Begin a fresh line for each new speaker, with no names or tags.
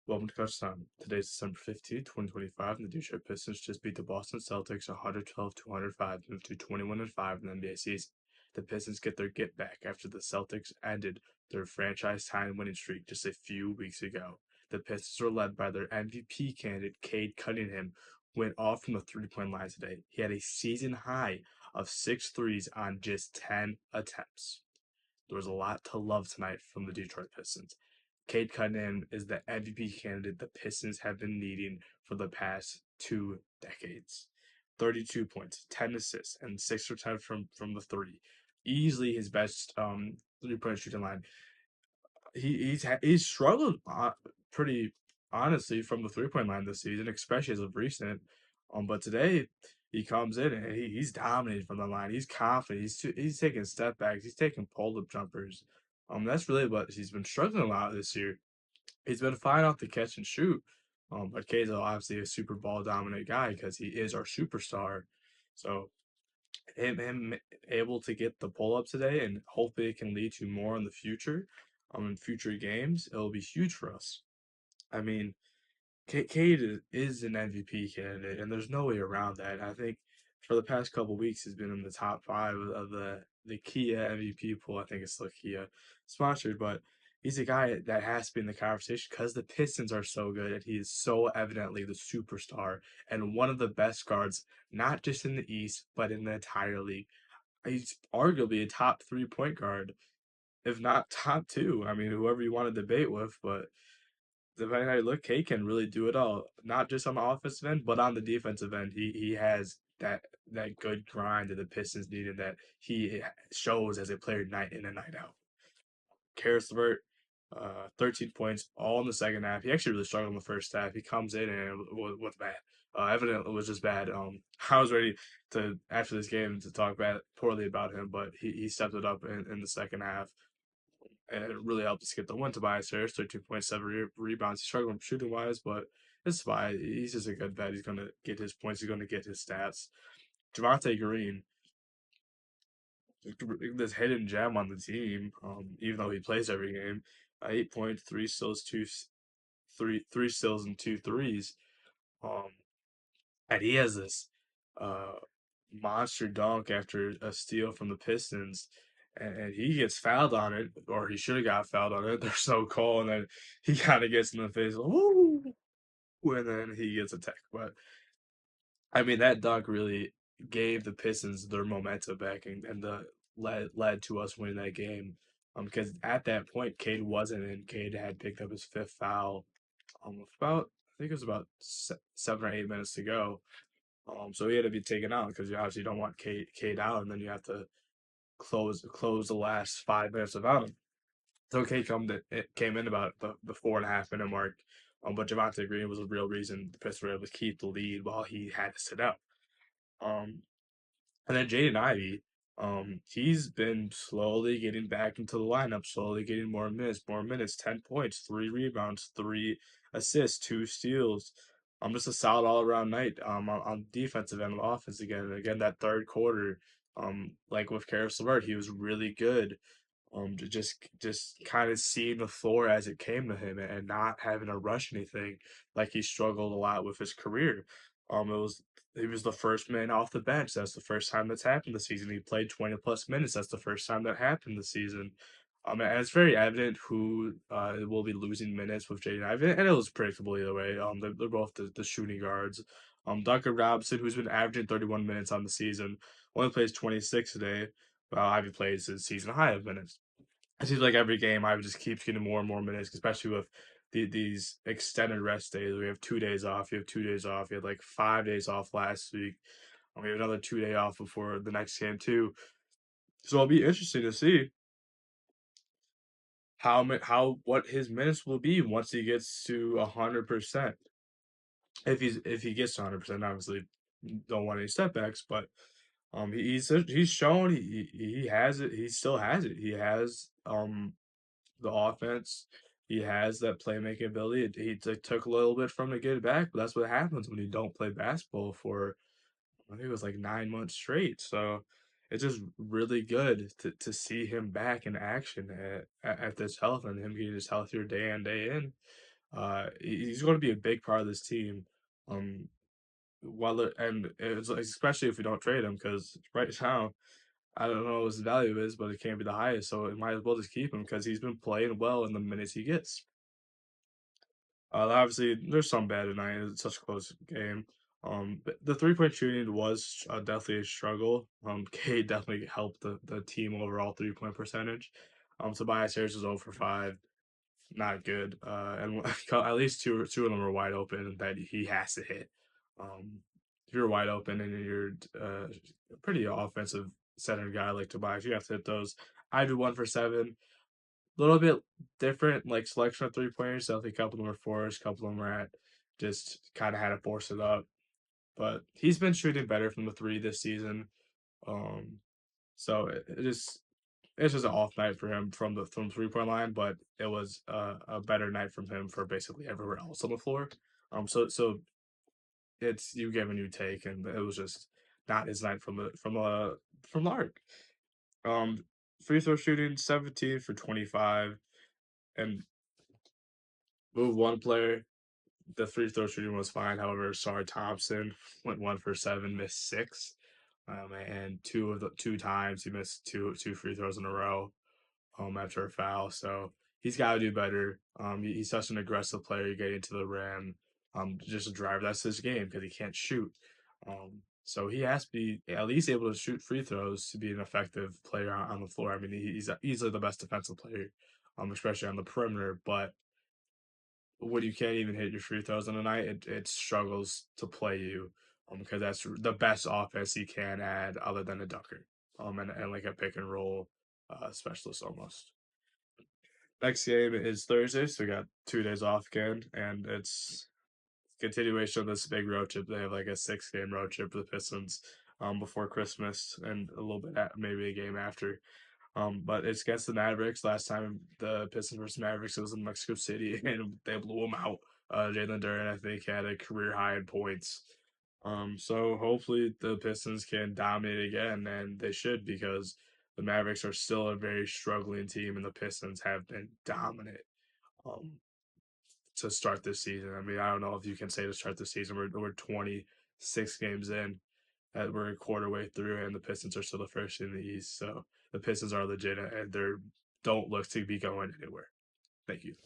Welcome to Kutch Time. Today's December 15th, 2025, and the Detroit Pistons just beat the Boston Celtics 112 to 105 to move to 21-5 in the NBA season. The Pistons get their get back after the Celtics ended their franchise time winning streak just a few weeks ago. The Pistons are led by their MVP candidate, Cade Cunningham, went off from the three-point line today. He had a season high of 6 threes on just 10 attempts. There was a lot to love tonight from the Detroit Pistons. Cade Cunningham is the MVP candidate the Pistons have been needing for the past 2 decades. 32 points, 10 assists, and 6 for 10 from the three. Easily his best 3-point shooting line. He's struggled pretty honestly from the 3-point line this season, especially as of recent. But today he comes in and he's dominating from the line. He's confident. He's taking step backs. He's taking pull up jumpers. That's really what he's been struggling a lot this year. He's been fine off the catch and shoot. But Keizo obviously a super ball dominant guy because he is our superstar. So him able to get the pull up today, and hopefully it can lead to more in the future, in future games. It'll be huge for us. I mean, Cade is an MVP candidate, and there's no way around that. I think for the past couple weeks, he's been in the top five of the Kia MVP pool. I think it's still Kia sponsored, but he's a guy that has to be in the conversation because the Pistons are so good, and he is so evidently the superstar and one of the best guards, not just in the East, but in the entire league. He's arguably a top 3 point guard, if not top two. I mean, whoever you want to debate with, but depending on how you look, K can really do it all. Not just on the offensive end, but on the defensive end. He has that good grind that the Pistons need and that he shows as a player night in and night out. Karis LeVert, 13 points, all in the second half. He actually really struggled in the first half. He comes in and it was bad. Evidently, it was just bad. I was ready to after this game to talk poorly about him, but he stepped it up in the second half, and it really helped us get the win. Tobias Harris, 13.7 rebounds. He's struggling shooting wise, but it's fine. He's just a good vet. He's going to get his points. He's going to get his stats. Javante Green, this hidden gem on the team, even though he plays every game, 8 points, 3 steals, three steals, and 2 threes. Um, and he has this uh, monster dunk after a steal from the Pistons, and he gets fouled on it, or he should have got fouled on it. They're so cold, and then he kind of gets in the face, woo, and then he gets attacked. But I mean, that dunk really gave the Pistons their momentum back, and the led to us winning that game. Because at that point, Cade wasn't in. Cade had picked up his fifth foul. About I think it was about 7 or 8 minutes to go. So he had to be taken out because you obviously don't want Cade out, and then you have to close the last 5 minutes without him. So it came in about the 4.5 minute mark. But Javante Green was the real reason the Pistons were able to keep the lead while he had to sit out. Um, and then Jaden Ivey, he's been slowly getting back into the lineup, slowly getting more minutes, 10 points, 3 rebounds, 3 assists, 2 steals. Just a solid all around night on defensive end of offense again. And again, that third quarter, like with Karis LeVert, he was really good. To just kind of seeing the floor as it came to him and not having to rush anything like he struggled a lot with his career. It was he was the first man off the bench. That's the first time that's happened this season. He played 20 plus minutes. That's the first time that happened this season. And it's very evident who will be losing minutes with Jaden Ivey, and it was predictable either way. They're both the shooting guards. Duncan Robinson, who's been averaging 31 minutes on the season, only plays 26 today. Well, Ivy plays his season high of minutes. It seems like every game Ivy just keeps getting more and more minutes, especially with these extended rest days. We have 2 days off. You have 2 days off. You had like 5 days off last week. We have another 2 day off before the next game too. So it'll be interesting to see how what his minutes will be once he gets to 100%. If he gets to 100%, obviously don't want any setbacks, but he's shown he has it. He still has it. He has the offense. He has that playmaking ability. He took a little bit from to get it back, but that's what happens when you don't play basketball for I think it was like 9 months straight. So it's just really good to see him back in action at this health and him getting just healthier day in day in. He's going to be a big part of this team. Um, and it's especially if we don't trade him, because right now I don't know what his value is, but it can't be the highest. So it might as well just keep him because he's been playing well in the minutes he gets. Obviously, there's some bad tonight. It's such a close game. But the 3-point shooting was definitely a struggle. K definitely helped the team overall 3-point percentage. Tobias Harris was 0 for 5, not good. And at least two of them were wide open that he has to hit. If you're wide open and you're a pretty offensive center guy like Tobias, you have to hit those. I do 1 for 7, a little bit different, like selection of 3 pointers. So I think a couple of them were fours, a couple of them were at just kind of had to force it up. But he's been shooting better from the three this season. Um, so it's just an off night for him from 3 point line, but it was a better night from him for basically everywhere else on the floor. So it's you give and you take, and it was just not his night from the arc. Um, Free throw shooting 17 for 25, and move one player. The free throw shooting was fine. However, Sar Thompson went 1 for 7, missed 6. And two times he missed two free throws in a row after a foul. So he's got to do better. He's such an aggressive player, getting to the rim, just a driver. That's his game because he can't shoot. So he has to be at least able to shoot free throws to be an effective player on the floor. I mean, he's easily the best defensive player, especially on the perimeter. But when you can't even hit your free throws on a night, it struggles to play you, because that's the best offense he can add other than a dunker, and like a pick and roll specialist almost. Next game is Thursday, so we got 2 days off again, and it's continuation of this big road trip. They have like a 6 game road trip for the Pistons before Christmas and a little bit maybe a game after. But it's against the Mavericks. Last time the Pistons versus Mavericks, it was in Mexico City, and they blew them out. Jalen Duren, I think, had a career high in points. So hopefully the Pistons can dominate again, and they should, because the Mavericks are still a very struggling team, and the Pistons have been dominant um, to start this season. I mean, I don't know if you can say to start the season. We're 26 games in, we're a quarter way through, and the Pistons are still the first in the East. So the Pistons are legit, and they don't look to be going anywhere. Thank you.